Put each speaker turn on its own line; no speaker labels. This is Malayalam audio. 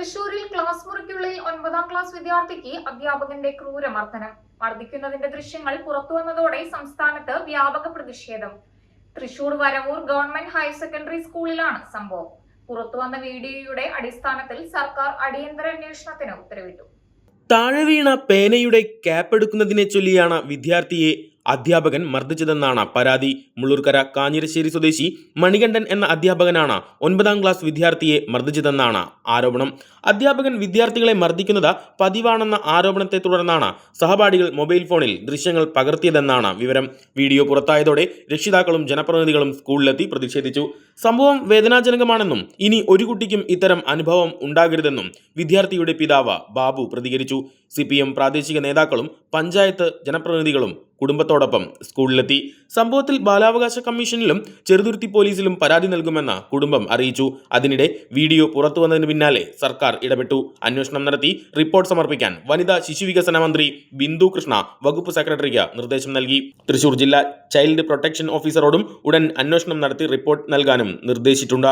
തൃശൂരിൽ ക്ലാസ് മുറിക്കുള്ളിൽ 9ാം ക്ലാസ് വിദ്യാർത്ഥിക്ക് അധ്യാപകന്റെ ക്രൂരമർദ്ദനം. മർദ്ദിക്കുന്നതിന്റെ ദൃശ്യങ്ങൾ പുറത്തുവന്നതോടെ സംസ്ഥാനത്ത് വ്യാപക പ്രതിഷേധം. Thrissur Varavoor government higher secondary സ്കൂളിലാണ് സംഭവം. പുറത്തുവന്ന വീഡിയോയുടെ അടിസ്ഥാനത്തിൽ സർക്കാർ അടിയന്തര അന്വേഷണത്തിന് ഉത്തരവിട്ടു.
താഴെ വീണ പേനയുടെ ക്യാപ്പ് എടുക്കുന്നതിനെ ചൊല്ലിയാണ് വിദ്യാർത്ഥിയെ അധ്യാപകൻ മർദ്ദിച്ചതെന്നാണ് പരാതി. മുള്ളൂർക്കര കാഞ്ഞിരശ്ശേരി സ്വദേശി മണികണ്ഠൻ എന്ന അധ്യാപകനാണ് 9ാം ക്ലാസ് വിദ്യാർത്ഥിയെ മർദ്ദിച്ചതെന്നാണ് ആരോപണം. അധ്യാപകൻ വിദ്യാർത്ഥികളെ മർദ്ദിക്കുന്നത് പതിവാണെന്ന ആരോപണത്തെ തുടർന്നാണ് സഹപാഠികൾ മൊബൈൽ ഫോണിൽ ദൃശ്യങ്ങൾ പകർത്തിയതെന്നാണ് വിവരം. വീഡിയോ പുറത്തായതോടെ രക്ഷിതാക്കളും ജനപ്രതിനിധികളും സ്കൂളിലെത്തി പ്രതിഷേധിച്ചു. സംഭവം വേദനാജനകമാണെന്നും ഇനി ഒരു കുട്ടിക്കും ഇത്തരം അനുഭവം ഉണ്ടാകരുതെന്നും വിദ്യാർത്ഥിയുടെ പിതാവ് ബാബു പ്രതികരിച്ചു. CPM പ്രാദേശിക നേതാക്കളും പഞ്ചായത്ത് ജനപ്രതിനിധികളും കുടുംബത്തോടൊപ്പം സ്കൂളിലെത്തി. സംഭവത്തിൽ ബാലാവകാശ കമ്മീഷനിലും ചെറുതുരുത്തി പോലീസിലും പരാതി നൽകുമെന്ന് കുടുംബം അറിയിച്ചു. അതിനിടെ വീഡിയോ പുറത്തുവന്നതിന് പിന്നാലെ സർക്കാർ ഇടപെട്ടു. അന്വേഷണം നടത്തി റിപ്പോർട്ട് സമർപ്പിക്കാൻ വനിതാ ശിശുവികസന മന്ത്രി ബിന്ദു കൃഷ്ണ വകുപ്പ് സെക്രട്ടറിക്ക് നിർദ്ദേശം നൽകി. തൃശൂർ ജില്ലാ ചൈൽഡ് പ്രൊട്ടക്ഷൻ ഓഫീസറോടും ഉടൻ അന്വേഷണം നടത്തി റിപ്പോർട്ട് നൽകാനും നിർദ്ദേശിച്ചിട്ടുണ്ട്.